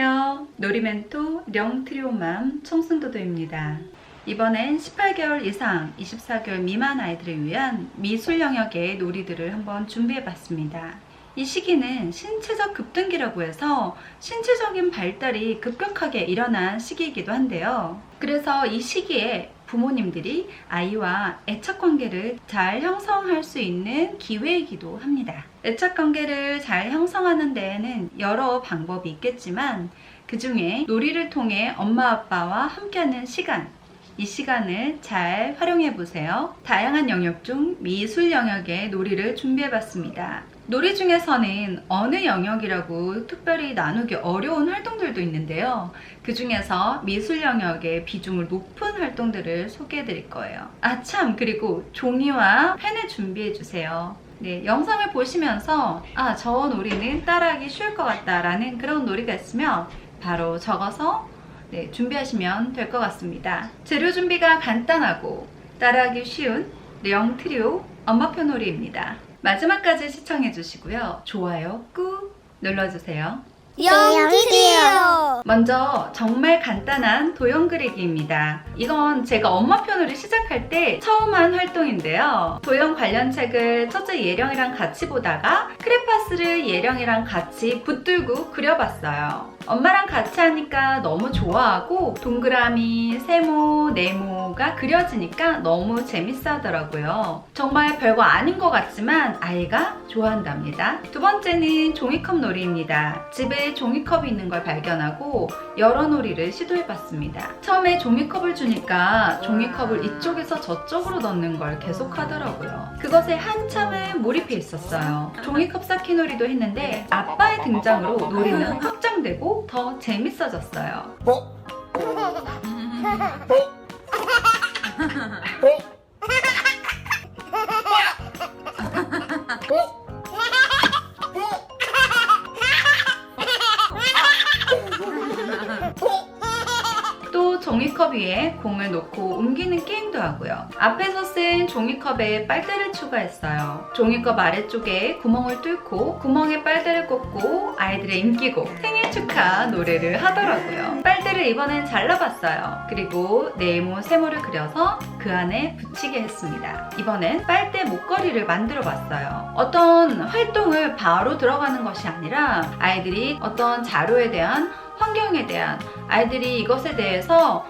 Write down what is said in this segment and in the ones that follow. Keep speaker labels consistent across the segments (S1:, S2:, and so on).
S1: 안녕하세요. 놀이멘토 령트리오맘 청순도도입니다. 이번엔 18개월 이상 24개월 미만 아이들을 위한 미술 영역의 놀이들을 한번 준비해봤습니다. 이 시기는 신체적 급등기라고 해서 신체적인 발달이 급격하게 일어난 시기이기도 한데요. 그래서 이 시기에 부모님들이 아이와 애착관계를 잘 형성할 수 있는 기회이기도 합니다. 애착관계를 잘 형성하는 데에는 여러 방법이 있겠지만 그 중에 놀이를 통해 엄마 아빠와 함께하는 시간, 이 시간을 잘 활용해 보세요. 다양한 영역 중 미술 영역의 놀이를 준비해 봤습니다. 놀이 중에서는 어느 영역이라고 특별히 나누기 어려운 활동들도 있는데요. 그 중에서 미술 영역의 비중을 높은 활동들을 소개해 드릴 거예요. 아참, 그리고 종이와 펜을 준비해 주세요. 네, 영상을 보시면서 저 놀이는 따라하기 쉬울 것 같다 라는 그런 놀이가 있으면 바로 적어서 준비하시면 될 것 같습니다. 재료 준비가 간단하고 따라하기 쉬운 령트리오 엄마표 놀이입니다. 마지막까지 시청해 주시고요. 좋아요 꾹 눌러주세요.
S2: 영트리오!
S1: 먼저 정말 간단한 도형 그리기입니다. 이건 제가 엄마표 놀이 시작할 때 처음 한 활동인데요. 도형 관련 책을 첫째 예령이랑 같이 보다가 크레파스를 예령이랑 같이 붙들고 그려봤어요. 엄마랑 같이 하니까 너무 좋아하고 동그라미, 세모, 네모가 그려지니까 너무 재밌어 하더라고요. 정말 별거 아닌 것 같지만 아이가 좋아한답니다. 두 번째는 종이컵 놀이입니다. 집에 종이컵이 있는 걸 발견하고 여러 놀이를 시도해봤습니다. 처음에 종이컵을 주니까 종이컵을 이쪽에서 저쪽으로 넣는 걸 계속 하더라고요. 그것에 한참을 몰입해 있었어요. 종이컵 쌓기 놀이도 했는데 아빠의 등장으로 놀이는 확장되고 더 재밌어졌어요. 또 종이컵 위에 공을 놓고 옮기는 게임도 하고요. 앞에서 쓴 종이컵에 빨대를 추가했어요. 종이컵 아래쪽에 구멍을 뚫고 구멍에 빨대를 꽂고 아이들의 인기곡 생일 축하 노래를 하더라고요. 빨대를 이번엔 잘라봤어요. 그리고 네모, 세모를 그려서 그 안에 붙이게 했습니다. 이번엔 빨대 목걸이를 만들어봤어요. 어떤 활동을 바로 들어가는 것이 아니라 아이들이 어떤 자료에 대한 환경에 대한 아이들이 이것에 대해서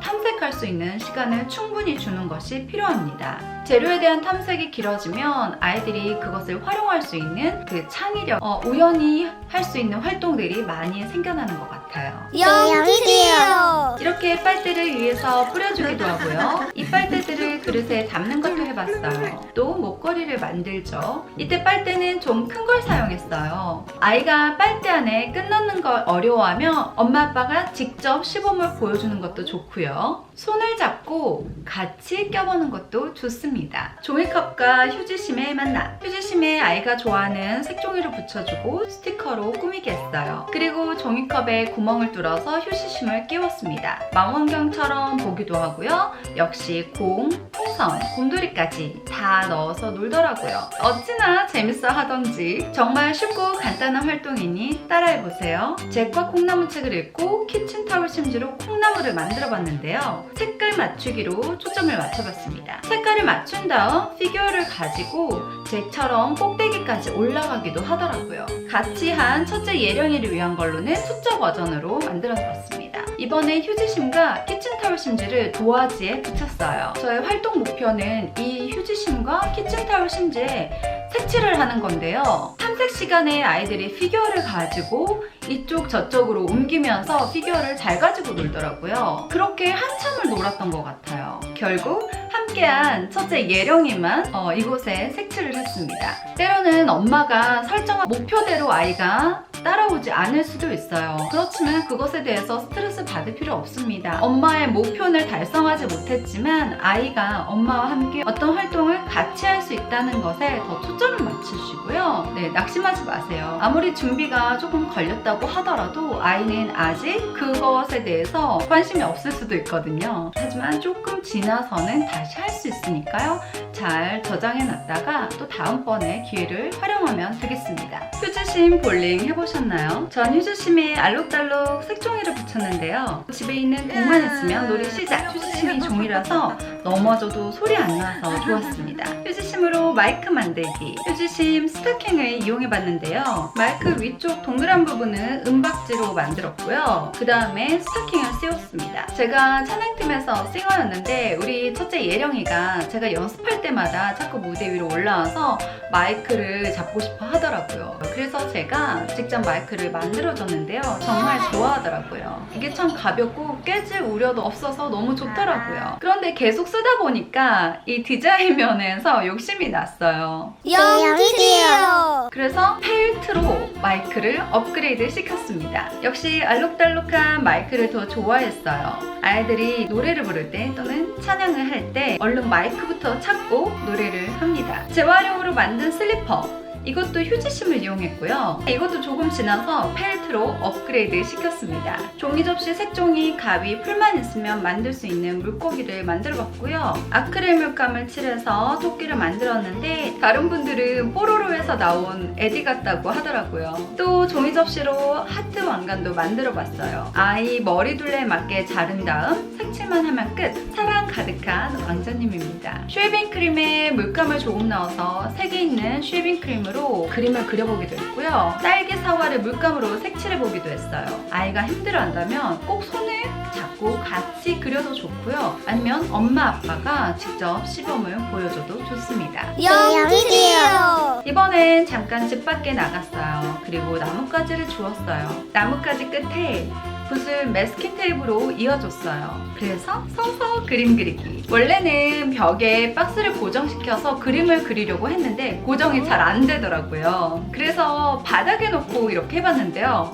S1: 탐색할 수 있는 시간을 충분히 주는 것이 필요합니다. 재료에 대한 탐색이 길어지면 아이들이 그것을 활용할 수 있는 그 창의력, 우연히 할 수 있는 활동들이 많이 생겨나는 것 같아요.
S2: 영트리오!
S1: 이렇게 빨대를 위에서 뿌려주기도 하고요. 이 빨대들을 그릇에 담는 것도 해봤어요. 또 목걸이를 만들죠. 이때 빨대는 좀 큰 걸 사용했어요. 아이가 빨대 안에 끈 넣는 걸 어려워하면 엄마 아빠가 직접 시범을 보여주는 것도 좋고요. 손을 잡고 같이 껴보는 것도 좋습니다. 종이컵과 휴지심의 만남. 휴지심에 아이가 좋아하는 색종이를 붙여주고 스티커로 꾸미게 했어요. 그리고 종이컵에 구멍을 뚫어서 휴지심을 끼웠습니다. 망원경처럼 보기도 하고요. 역시 공, 풍선, 곰돌이까지 다 넣어서 놀더라고요. 어찌나 재밌어 하던지 정말 쉽고 간단한 활동이니 따라해보세요. 잭과 콩나무 책을 읽고 키친타올 심지로 콩나무를 만들어 봤는데요. 색깔 맞추기로 초점을 맞춰봤습니다. 색깔을 맞춘 다음 피규어를 가지고 잭처럼 꼭대기까지 올라가기도 하더라고요. 같이 한 첫째 예령이를 위한 걸로는 숫자 버전으로 만들어 봤습니다. 이번에 휴지심과 키친타올 심지를 도화지에 붙였어요. 저의 활동 목표는 이 휴지심과 키친타올 심지에 색칠을 하는 건데요. 탐색 시간에 아이들이 피규어를 가지고 이쪽 저쪽으로 옮기면서 피규어를 잘 가지고 놀더라고요. 그렇게 한참을 놀았던 것 같아요. 결국 함께한 첫째 예령이만 이곳에 색칠을 했습니다. 때로는 엄마가 설정한 목표대로 아이가 따라오지 않을 수도 있어요. 그렇지만 그것에 대해서 스트레스 받을 필요 없습니다. 엄마의 목표를 달성하지 못했지만 아이가 엄마와 함께 어떤 활동을 같이 할 수 있다는 것에 더 초점을 맞추시고요. 낙심하지 마세요. 아무리 준비가 조금 걸렸다고 하더라도 아이는 아직 그것에 대해서 관심이 없을 수도 있거든요. 하지만 조금 지나서는 다시 할 수 있으니까요. 잘 저장해 놨다가 또 다음번에 기회를 활용하면 되겠습니다. 휴지심 볼링 해보셨나요? 전 휴지심에 알록달록 색종이를 붙였는데요. 집에 있는 공만 있으면 놀이 시작! 휴지심이 종이라서 넘어져도 소리 안 나서 좋았습니다. 휴지심으로 마이크 만들기, 휴지심 스타킹을 이용해봤는데요. 마이크 위쪽 동그란 부분은 은박지로 만들었고요. 그 다음에 스타킹을 씌웠습니다. 제가 찬양팀에서 싱어였는데 우리 첫째 예령이가 제가 연습할 때마다 자꾸 무대 위로 올라와서 마이크를 잡고 싶어 하더라고요. 그래서 제가 직접 마이크를 만들어줬는데요. 정말 좋아하더라고요. 이게 참 가볍고 깨질 우려도 없어서 너무 좋더라고요. 그런데 계속 쓰다 보니까 이 디자인 면에서 욕심이 났어요.
S2: 영희디요.
S1: 그래서 펠트로 마이크를 업그레이드 시켰습니다. 역시 알록달록한 마이크를 더 좋아했어요. 아이들이 노래를 부를 때 또는 찬양을 할 때 얼른 마이크부터 찾고 노래를 합니다. 재활용으로 만든 슬리퍼, 이것도 휴지심을 이용했고요. 이것도 조금 지나서 펠트로 업그레이드 시켰습니다. 종이 접시, 색종이, 가위, 풀만 있으면 만들 수 있는 물고기를 만들어봤고요. 아크릴 물감을 칠해서 토끼를 만들었는데 다른 분들은 뽀로로에서 나온 에디 같다고 하더라고요. 또 종이 접시로 하트 왕관도 만들어봤어요. 아이 머리둘레에 맞게 자른 다음 색칠만 하면 끝! 사랑 가득한 왕자님입니다. 쉐이빙 크림에 물감을 조금 넣어서 색이 있는 쉐이빙 크림으로 그림을 그려보기도 했고요. 딸기 사과를 물감으로 색칠해보기도 했어요. 아이가 힘들어한다면 꼭 손을 잡고 같이 그려도 좋고요. 아니면 엄마 아빠가 직접 시범을 보여줘도 좋습니다.
S2: 영희디요.
S1: 이번엔 잠깐 집 밖에 나갔어요. 그리고 나뭇가지를 주웠어요. 나뭇가지 끝에 붓을 메스킹 테이프로 이어줬어요. 그래서 서서 그림 그리기. 원래는 벽에 박스를 고정시켜서 그림을 그리려고 했는데 고정이 잘 안 되더라고요. 그래서 바닥에 놓고 이렇게 해봤는데요.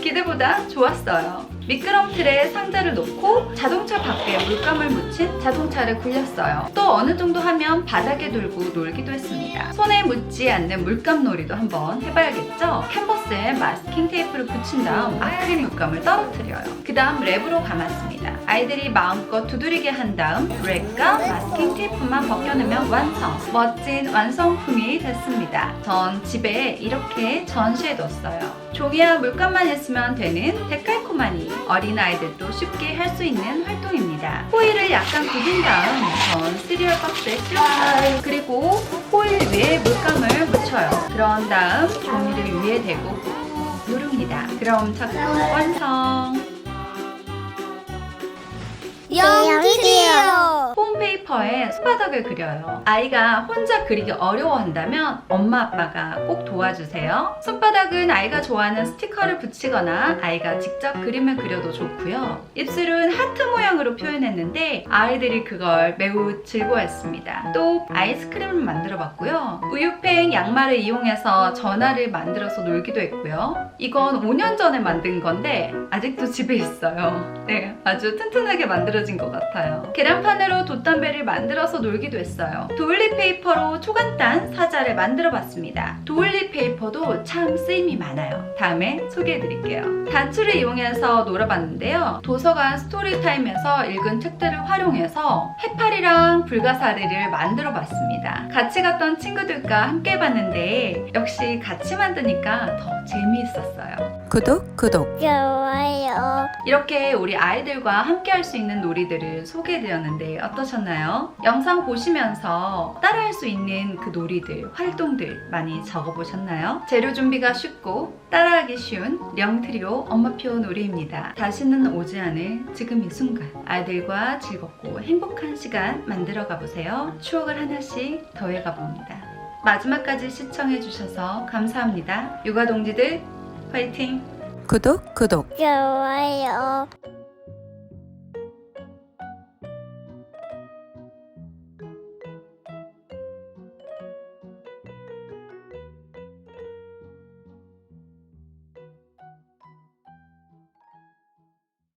S1: 기대보다 좋았어요. 미끄럼틀에 상자를 놓고 자동차 밖에 물감을 묻힌 자동차를 굴렸어요. 또 어느 정도 하면 바닥에 들고 놀기도 했습니다. 손에 묻지 않는 물감 놀이도 한번 해봐야겠죠? 캔버스에 마스킹 테이프를 붙인 다음 아크릴 물감을 떨어뜨려요. 그 다음 랩으로 감았습니다. 아이들이 마음껏 두드리게 한 다음 랩과 마스킹 테이프만 벗겨내면 완성! 멋진 완성품이 됐습니다. 전 집에 이렇게 전시해뒀어요. 종이와 물감만 있으면 되는 데칼코마니, 어린아이들도 쉽게 할 수 있는 활동입니다. 호일을 약간 굽인 다음 전 시리얼 박스에 씌웠어요. 그리고 호일 위에 물감을 묻혀요. 그런 다음 종이를 위에 대고 꾹 누릅니다. 그럼 작품 완성!
S2: 영희디요.
S1: 홈페이퍼에 손바닥을 그려요. 아이가 혼자 그리기 어려워한다면 엄마 아빠가 꼭 도와주세요. 손바닥은 아이가 좋아하는 스티커를 붙이거나 아이가 직접 그림을 그려도 좋고요. 입술은 하트 모양으로 표현했는데 아이들이 그걸 매우 즐거워했습니다. 또 아이스크림을 만들어 봤고요. 우유팩 양말을 이용해서 전화를 만들어서 놀기도 했고요. 이건 5년 전에 만든 건데 아직도 집에 있어요. 네, 아주 튼튼하게 만들어진 것 같아요. 계란판으로 돛담배를 만들어서 놀기도 했어요. 도울리 페이퍼로 초간단 사자를 만들어 봤습니다. 도울리 페이퍼도 참 쓰임이 많아요. 다음에 소개해 드릴게요. 단추를 이용해서 놀아봤는데요. 도서관 스토리타임에서 읽은 책들을 활용해서 해파리랑 불가사리를 만들어 봤습니다. 같이 갔던 친구들과 함께 해봤는데 역시 같이 만드니까 더 재미있었어요. 구독!
S2: 좋아요.
S1: 이렇게 우리 아이들과 함께 할 수 있는 놀이들을 소개해드렸는데 어떠셨나요? 영상 보시면서 따라할 수 있는 그 놀이들, 활동들 많이 적어보셨나요? 재료 준비가 쉽고 따라하기 쉬운 령트리오 엄마표 놀이입니다. 다시는 오지 않을 지금 이 순간 아이들과 즐겁고 행복한 시간 만들어 가보세요. 추억을 하나씩 더해가 봅니다. 마지막까지 시청해주셔서 감사합니다. 육아동지들 화이팅! 구독!
S2: 좋아요.